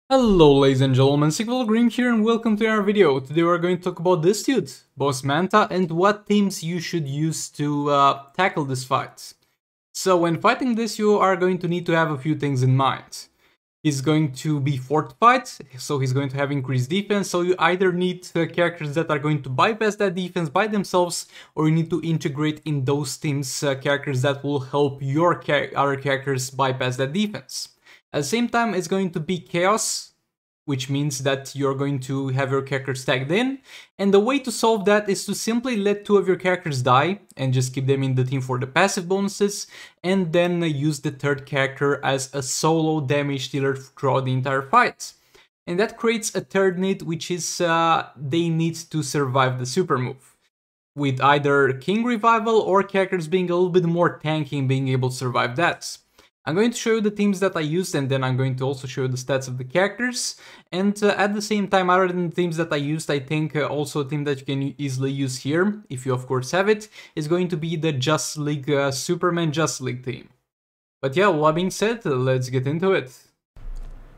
Hello ladies and gentlemen, Green here and welcome to our video. Today we're going to talk about this dude, Boss Manta, and what teams you should use to tackle this fight. So when fighting this, you are going to need to have a few things in mind. He's going to be fortified, so he's going to have increased defense, so you either need characters that are going to bypass that defense by themselves, or you need to integrate in those teams characters that will help your other characters bypass that defense. At the same time, it's going to be chaos, which means that you're going to have your characters tagged in, and the way to solve that is to simply let two of your characters die and just keep them in the team for the passive bonuses, and then use the third character as a solo damage dealer throughout the entire fight. And that creates a third need, which is they need to survive the super move, with either King Revival or characters being a little bit more tanky and being able to survive that. I'm going to show you the teams that I used, and then I'm going to also show you the stats of the characters. And at the same time, other than the teams that I used, I think also a team that you can easily use here, if you of course have it, is going to be the Justice League Superman Justice League team. But yeah, all that being said, let's get into it.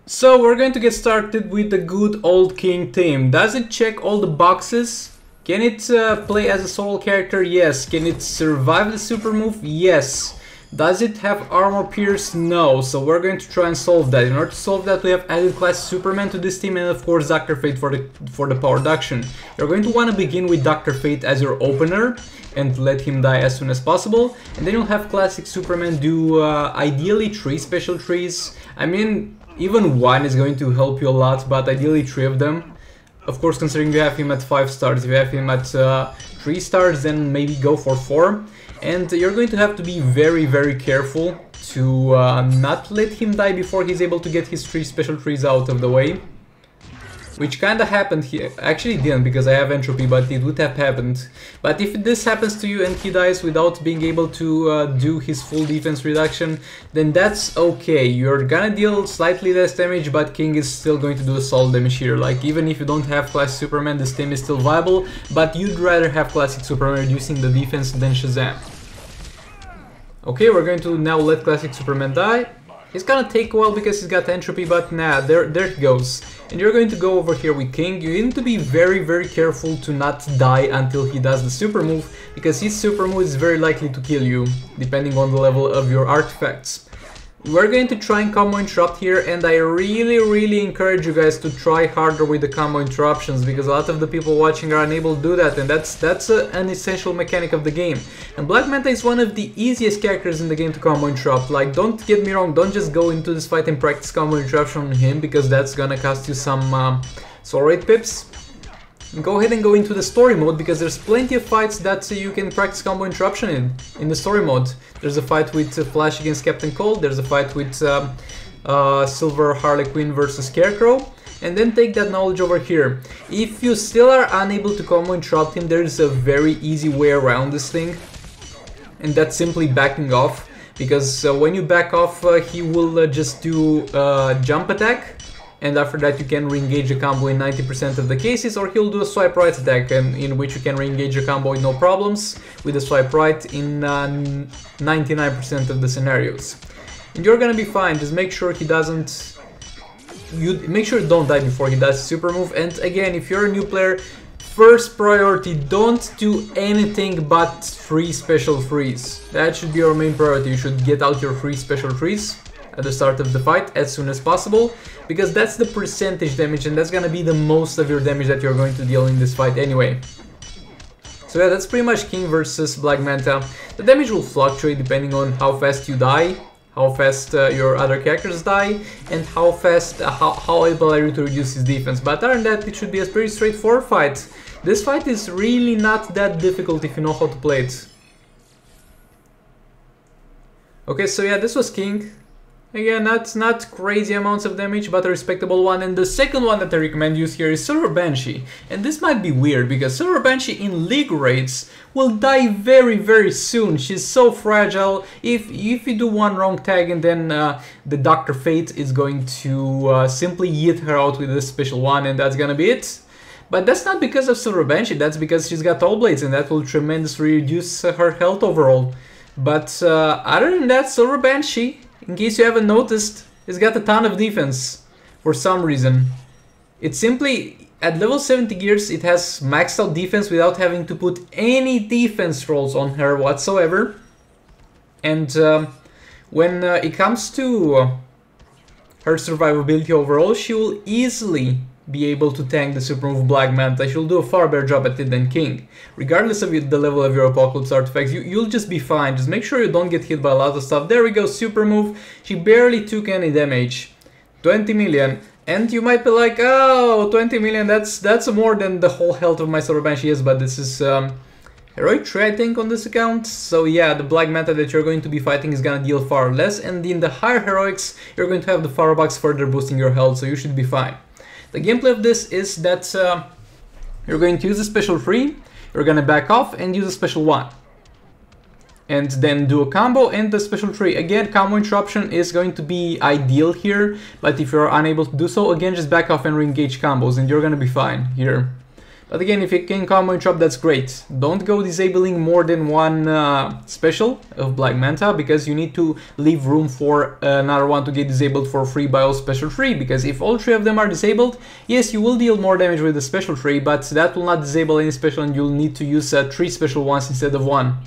So we're going to get started with the good old King team. Does it check all the boxes? Can it play as a solo character? Yes. Can it survive the super move? Yes. Does it have armor pierce? No, so we're going to try and solve that. In order to solve that, we have added class Superman to this team, and of course Dr. Fate for the power reduction. You're going to want to begin with Dr. Fate as your opener and let him die as soon as possible, and then you'll have classic Superman do ideally 3 special trees. I mean, even 1 is going to help you a lot, but ideally 3 of them. Of course, considering you have him at 5 stars, if you have him at 3 stars, then maybe go for 4. And you're going to have to be very careful to not let him die before he's able to get his 3 special trees out of the way. Which kinda happened here. Actually didn't, because I have entropy, but it would have happened. But if this happens to you and he dies without being able to do his full defense reduction, then that's okay. You're gonna deal slightly less damage, but King is still going to do a solid damage here. Like, even if you don't have classic Superman, this team is still viable, but you'd rather have classic Superman reducing the defense than Shazam. Okay, we're going to now let classic Superman die. It's gonna take a while because he's got entropy, but nah, there he goes. And you're going to go over here with King. You need to be very careful to not die until he does the super move, because his super move is very likely to kill you, depending on the level of your artifacts. We're going to try and combo interrupt here, and I really encourage you guys to try harder with the combo interruptions, because a lot of the people watching are unable to do that, and that's an essential mechanic of the game. And Black Manta is one of the easiest characters in the game to combo interrupt. Like, don't get me wrong, don't just go into this fight and practice combo interruption on him, because that's gonna cost you some soul rate pips. Go ahead and go into the story mode, because there's plenty of fights that you can practice combo interruption in the story mode. There's a fight with Flash against Captain Cold, there's a fight with Silver Harley Quinn versus Scarecrow, and then take that knowledge over here. If you still are unable to combo interrupt him, there's a very easy way around this thing, and that's simply backing off, because when you back off, he will just do jump attack. And after that you can re-engage the combo in 90% of the cases, or he'll do a swipe right attack, and in which you can re-engage the combo with no problems with a swipe right in 99% of the scenarios. And you're gonna be fine. Just make sure he doesn't... make sure you don't die before he does super move. And again, if you're a new player, first priority, don't do anything but 3 special frees. That should be your main priority. You should get out your 3 special frees at the start of the fight as soon as possible, because that's the percentage damage, and that's gonna be the most of your damage that you're going to deal in this fight anyway. So yeah, that's pretty much King versus Black Manta. The damage will fluctuate depending on how fast you die, how fast your other characters die, and how fast, how able are you to reduce his defense. But other than that, it should be a pretty straightforward fight. This fight is really not that difficult if you know how to play it. Okay, so yeah, this was King. Again, that's not crazy amounts of damage, but a respectable one. And the second one that I recommend use here is Silver Banshee. And this might be weird, because Silver Banshee in league raids will die very soon. She's so fragile. If you do one wrong tag, and then the Dr. Fate is going to simply yeet her out with a special one, and that's gonna be it. But that's not because of Silver Banshee, that's because she's got All Blades, and that will tremendously reduce her health overall. But other than that, Silver Banshee, in case you haven't noticed, it's got a ton of defense. for some reason. It's simply, at level 70 gears, it has maxed out defense without having to put any defense rolls on her whatsoever. And when it comes to her survivability overall, she will easily be able to tank the super move Black Manta. She'll do a far better job at it than King. Regardless of the level of your Apocalypse artifacts, you'll just be fine. Just make sure you don't get hit by a lot of stuff. There we go, super move. She barely took any damage. 20 million. And you might be like, oh, 20 million, that's more than the whole health of my Silver Banshee is, but this is Heroic 3, I think, on this account. So yeah, the Black Manta that you're going to be fighting is gonna deal far less, and in the higher Heroics, you're going to have the Firebox further boosting your health, so you should be fine. The gameplay of this is that you're going to use a special 3, you're gonna back off and use a special 1. And then do a combo and the special 3. Again, combo interruption is going to be ideal here, but if you're unable to do so, again, just back off and re-engage combos and you're gonna be fine here. But again, if you can combo interrupt, that's great. Don't go disabling more than one special of Black Manta, because you need to leave room for another one to get disabled for free by all special 3, because if all 3 of them are disabled, yes, you will deal more damage with the special 3, but that will not disable any special and you'll need to use 3 special ones instead of 1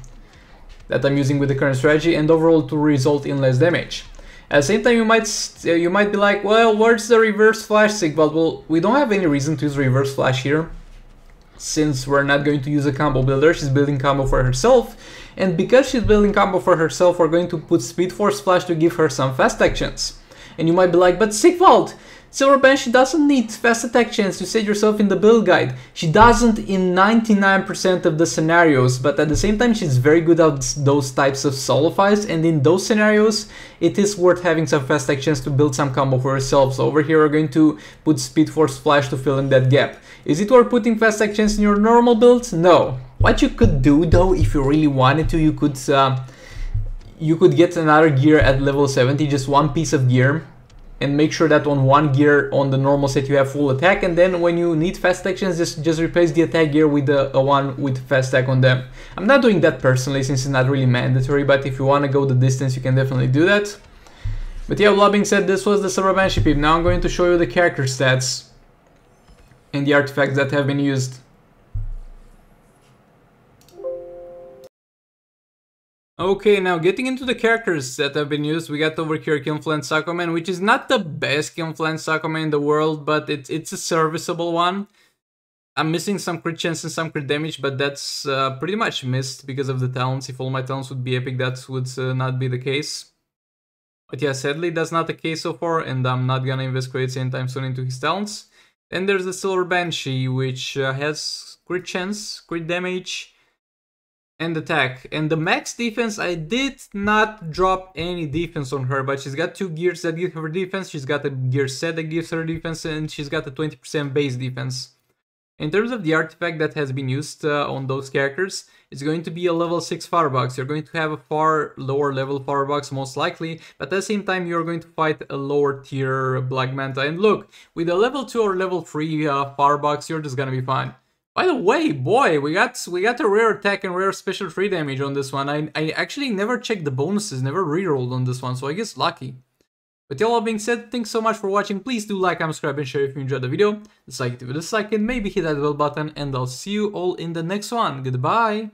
that I'm using with the current strategy, and overall to result in less damage. At the same time, you might be like, well, where's the reverse flash, Sigvald? Well, we don't have any reason to use reverse flash here, since we're not going to use a combo builder. She's building combo for herself, and because she's building combo for herself, we're going to put Speed Force Flash to give her some fast actions. And you might be like, but Sigvald, Silver Banshee doesn't need fast attack chance, you said yourself in the build guide. She doesn't in 99% of the scenarios, but at the same time she's very good at those types of solo fights, and in those scenarios it is worth having some fast attack chance to build some combo for herself. So over here we're going to put Speed Force Flash to fill in that gap. Is it worth putting fast attack chance in your normal build? No. What you could do though, if you really wanted to, you could get another gear at level 70, just one piece of gear, and make sure that on one gear on the normal set you have full attack, and then when you need fast actions, just replace the attack gear with a one with fast attack on them. I'm not doing that personally since it's not really mandatory, but if you want to go the distance you can definitely do that. But yeah, with that being said, this was the Silver Banshee peep. Now I'm going to show you the character stats and the artifacts that have been used. Okay, now getting into the characters that have been used, we got over here Kilmflint Psychoman, which is not the best Kilmflint Psychoman in the world, but it's a serviceable one. I'm missing some crit chance and some crit damage, but that's pretty much missed because of the talents. If all my talents would be epic, that would not be the case. But yeah, sadly that's not the case so far, and I'm not gonna invest credits anytime soon into his talents. Then there's the Silver Banshee, which has crit chance, crit damage, and attack. And the max defense, I did not drop any defense on her, but she's got 2 gears that give her defense, she's got a gear set that gives her defense, and she's got a 20% base defense. In terms of the artifact that has been used on those characters, it's going to be a level 6 Firebox. You're going to have a far lower level Firebox most likely, but at the same time you're going to fight a lower tier Black Manta. And look, with a level 2 or level 3 Firebox, you're just gonna be fine. By the way, boy, we got a rare attack and rare special 3 damage on this one. I actually never checked the bonuses, never rerolled on this one, so I guess lucky. But all that being said, thanks so much for watching. Please do like, subscribe, and share if you enjoyed the video. Dislike it if you dislike it, maybe hit that bell button, and I'll see you all in the next one. Goodbye!